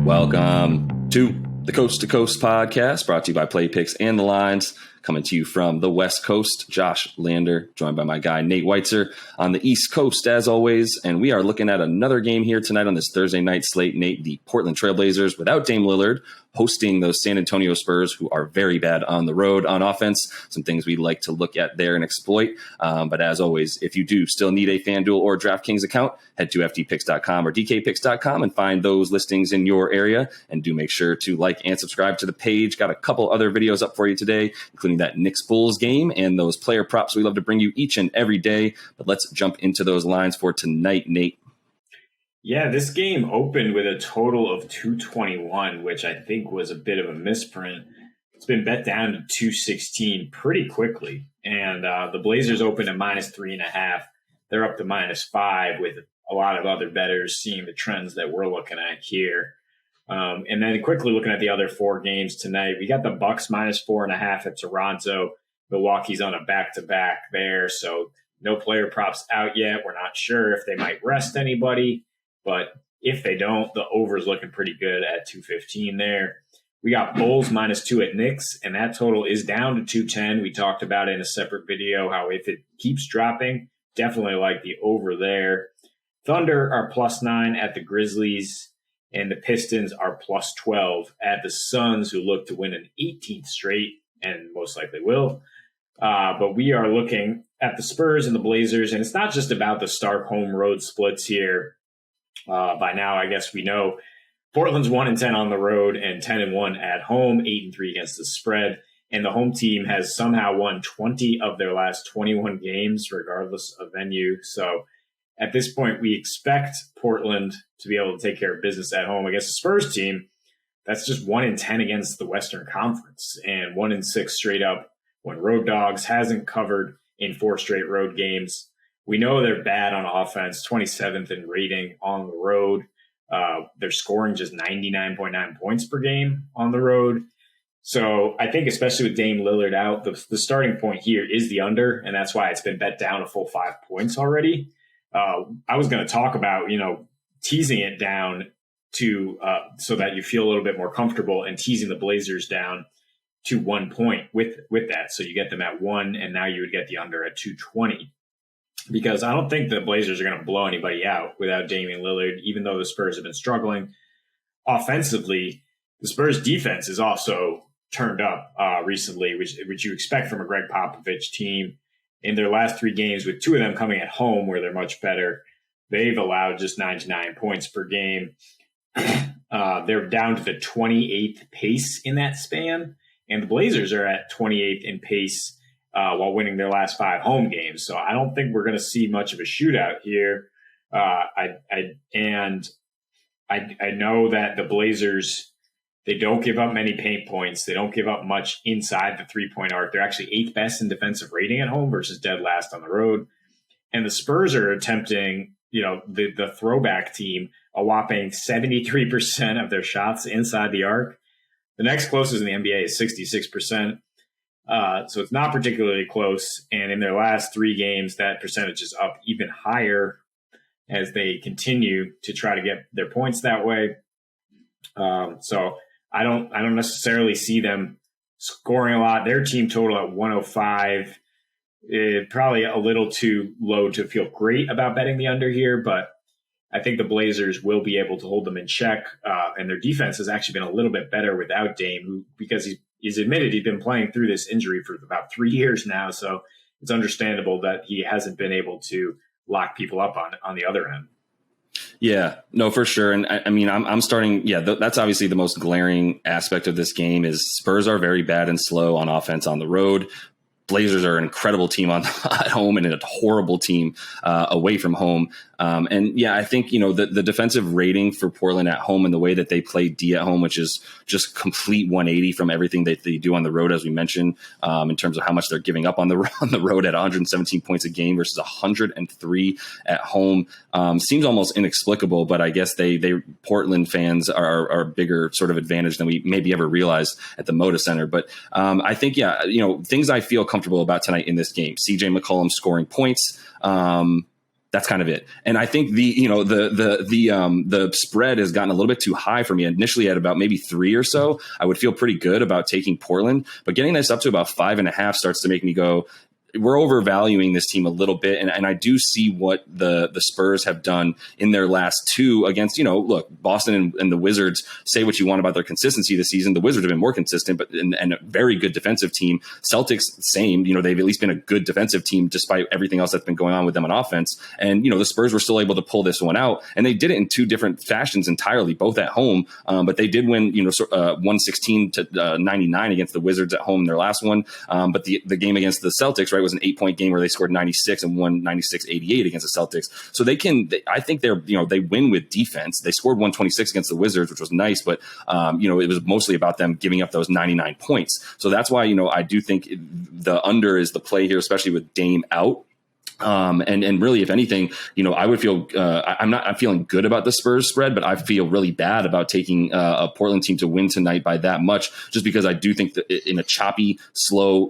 Welcome to the Coast to Coast podcast, brought to you by Play Picks and the Lines. Coming to you from the West Coast, Josh Lander, joined by my guy Nate Weitzer on the East Coast, as always. And we are looking at another game here tonight on this Thursday night slate. Nate, the Portland Trailblazers, without Dame Lillard, hosting those San Antonio Spurs, who are very bad on the road on offense. Some things we like to look at there and exploit. But as always, if you do still need a FanDuel or DraftKings account, head to ftpicks.com or dkpicks.com and find those listings in your area. And do make sure to like and subscribe to the page. Got a couple other videos up for you today, including that Knicks Bulls game and those player props we love to bring you each and every day. But let's jump into those lines for tonight, Nate. Yeah, this game opened with a total of 221, which I think was a bit of a misprint. It's been bet down to 216 pretty quickly. And the Blazers opened at -3.5. They're up to -5 with a lot of other bettors seeing the trends that we're looking at here. And then quickly looking at the other four games tonight, we got the Bucks -4.5 at Toronto. Milwaukee's on a back-to-back there, so no player props out yet. We're not sure if they might rest anybody, but if they don't, the over is looking pretty good at 215 there. We got Bulls -2 at Knicks, and that total is down to 210. We talked about it in a separate video, how if it keeps dropping, definitely like the over there. Thunder are +9 at the Grizzlies, and the Pistons are +12 at the Suns, who look to win an 18th straight and most likely will. But we are looking at the Spurs and the Blazers, and it's not just about the stark home road splits here. By now, I guess we know Portland's 1-10 on the road and 10-1 at home, 8-3 against the spread. And the home team has somehow won 20 of their last 21 games, regardless of venue. So at this point, we expect Portland to be able to take care of business at home against the Spurs team. That's just 1-10 against the Western Conference and 1-6 straight up when road dogs, hasn't covered in 4 straight road games. We know they're bad on offense, 27th in rating on the road. They're scoring just 99.9 points per game on the road. So I think especially with Dame Lillard out, the starting point here is the under, and that's why it's been bet down a full 5 points already. I was going to talk about, teasing it down to so that you feel a little bit more comfortable and teasing the Blazers down to 1 point with that. So you get them at 1, and now you would get the under at 220. Because I don't think the Blazers are going to blow anybody out without Damian Lillard, even though the Spurs have been struggling. Offensively, the Spurs defense is also turned up recently, which you expect from a Greg Popovich team. In their last 3 games, with 2 of them coming at home where they're much better, they've allowed just 99 points per game. They're down to the 28th pace in that span, and the Blazers are at 28th in pace while winning their last 5 home games. So I don't think we're going to see much of a shootout here. I know that the Blazers, they don't give up many paint points. They don't give up much inside the 3-point arc. They're actually 8th best in defensive rating at home versus dead last on the road. And the Spurs are attempting, the throwback team, a whopping 73% of their shots inside the arc. The next closest in the NBA is 66%. So it's not particularly close. And in their last 3 games, that percentage is up even higher as they continue to try to get their points that way. So I don't necessarily see them scoring a lot. Their team total at 105, probably a little too low to feel great about betting the under here, but I think the Blazers will be able to hold them in check. And their defense has actually been a little bit better without Dame, because he's admitted he's been playing through this injury for about 3 years now. So it's understandable that he hasn't been able to lock people up on the other end. Yeah, no, for sure. And I'm starting. Yeah, that's obviously the most glaring aspect of this game is Spurs are very bad and slow on offense on the road. Blazers are an incredible team at home and a horrible team away from home. And yeah, I think, the defensive rating for Portland at home and the way that they play D at home, which is just complete 180 from everything that they do on the road, as we mentioned, in terms of how much they're giving up on the road at 117 points a game versus 103 at home, seems almost inexplicable. But I guess Portland fans are a bigger sort of advantage than we maybe ever realized at the Moda Center. But I think, things I feel comfortable about tonight in this game: CJ McCollum scoring points. That's kind of it. And I think the spread has gotten a little bit too high for me. Initially at about maybe 3 or so, I would feel pretty good about taking Portland, but getting this up to about 5.5 starts to make me go, we're overvaluing this team a little bit. And I do see what the Spurs have done in their last 2 against, look, Boston and the Wizards. Say what you want about their consistency this season. The Wizards have been more consistent, but and a very good defensive team. Celtics, same, they've at least been a good defensive team despite everything else that's been going on with them on offense. And, the Spurs were still able to pull this one out, and they did it in 2 different fashions entirely, both at home. But they did win, 116 to 99 against the Wizards at home in their last one. But the game against the Celtics, right, was an 8-point game where they scored 96 and won 96-88 against the Celtics. So I think they win with defense. They scored 126 against the Wizards, which was nice, but it was mostly about them giving up those 99 points. So that's why, I do think the under is the play here, especially with Dame out. And really, if anything, I would feel I'm feeling good about the Spurs spread, but I feel really bad about taking a Portland team to win tonight by that much, just because I do think that in a choppy, slow,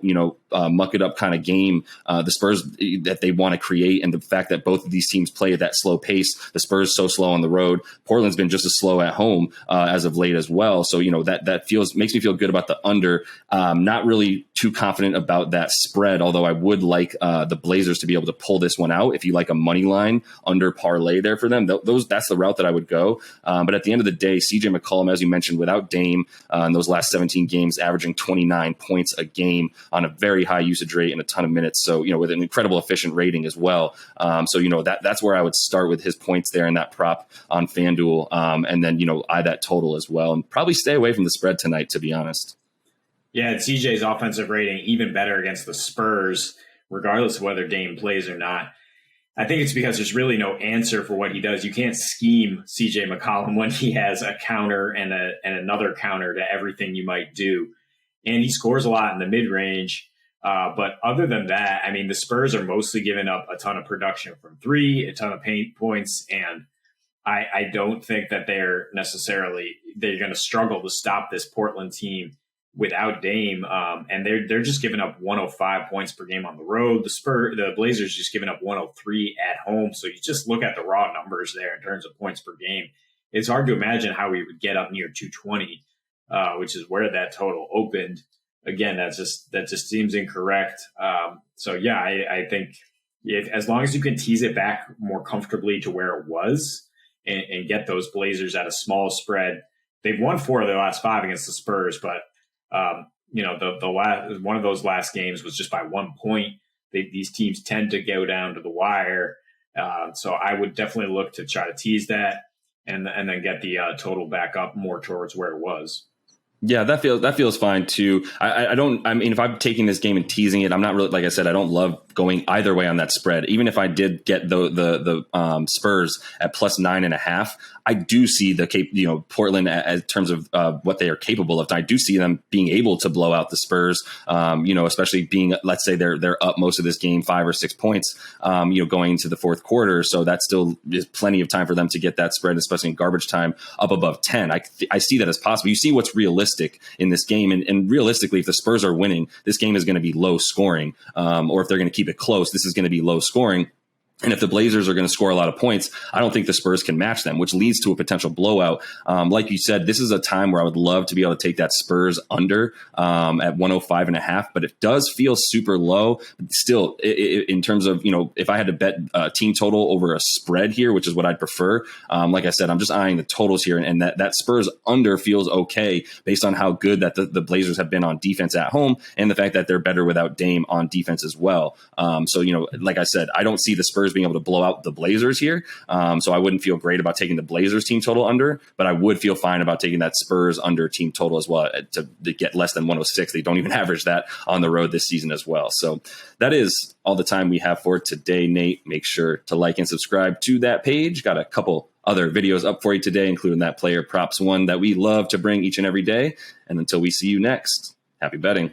muck it up kind of game, the Spurs that they want to create, and the fact that both of these teams play at that slow pace, the Spurs so slow on the road, Portland's been just as slow at home as of late as well. So that makes me feel good about the under. Not really too confident about that spread, although I would like the Blazers to be able to pull this one out. If you like a money line under parlay there for them, that's the route that I would go. But at the end of the day, CJ McCollum, as you mentioned, without Dame in those last 17 games, averaging 29 points a game on a very high usage rate and a ton of minutes. So, with an incredible efficient rating as well. That's where I would start with his points there in that prop on FanDuel. And then, eye that total as well, and probably stay away from the spread tonight, to be honest. Yeah, CJ's offensive rating even better against the Spurs, regardless of whether Dame plays or not. I think it's because there's really no answer for what he does. You can't scheme CJ McCollum when he has a counter and another counter to everything you might do. And he scores a lot in the mid-range. But other than that, I mean, the Spurs are mostly giving up a ton of production from 3, a ton of paint points, and I don't think that they're going to struggle to stop this Portland team without Dame, and they're just giving up 105 points per game on the road. The Blazers just giving up 103 at home. So you just look at the raw numbers there in terms of points per game. It's hard to imagine how we would get up near 220, which is where that total opened. Again, that just seems incorrect. I think as long as you can tease it back more comfortably to where it was and get those Blazers at a small spread. They've won 4 of their last 5 against the Spurs, but one of those last games was just by 1 point. These teams tend to go down to the wire. So I would definitely look to try to tease that and then get the total back up more towards where it was. Yeah, that feels fine too. I mean, if I'm taking this game and teasing it, I'm not really, like I said, I don't love going either way on that spread. Even if I did get the Spurs at plus 9.5, I do see Portland in terms of what they are capable of. I do see them being able to blow out the Spurs. Especially being, let's say they're up most of this game 5 or 6 points. Going into the fourth quarter, so that still is plenty of time for them to get that spread, especially in garbage time, up above 10. I see that as possible. You see what's realistic in this game, and realistically, if the Spurs are winning, this game is going to be low scoring, or if they're going to keep it close, this is going to be low scoring. And if the Blazers are going to score a lot of points, I don't think the Spurs can match them, which leads to a potential blowout. Like you said, this is a time where I would love to be able to take that Spurs under at 105.5, but it does feel super low. Still, in terms of, if I had to bet team total over a spread here, which is what I'd prefer, like I said, I'm just eyeing the totals here, and that Spurs under feels okay based on how good that the Blazers have been on defense at home and the fact that they're better without Dame on defense as well. Like I said, I don't see the Spurs being able to blow out the Blazers here. So I wouldn't feel great about taking the Blazers team total under, but I would feel fine about taking that Spurs under team total as well to get less than 106. They don't even average that on the road this season as well. So that is all the time we have for today, Nate. Make sure to like and subscribe to that page. Got a couple other videos up for you today, including that player props one that we love to bring each and every day. And until we see you next, happy betting.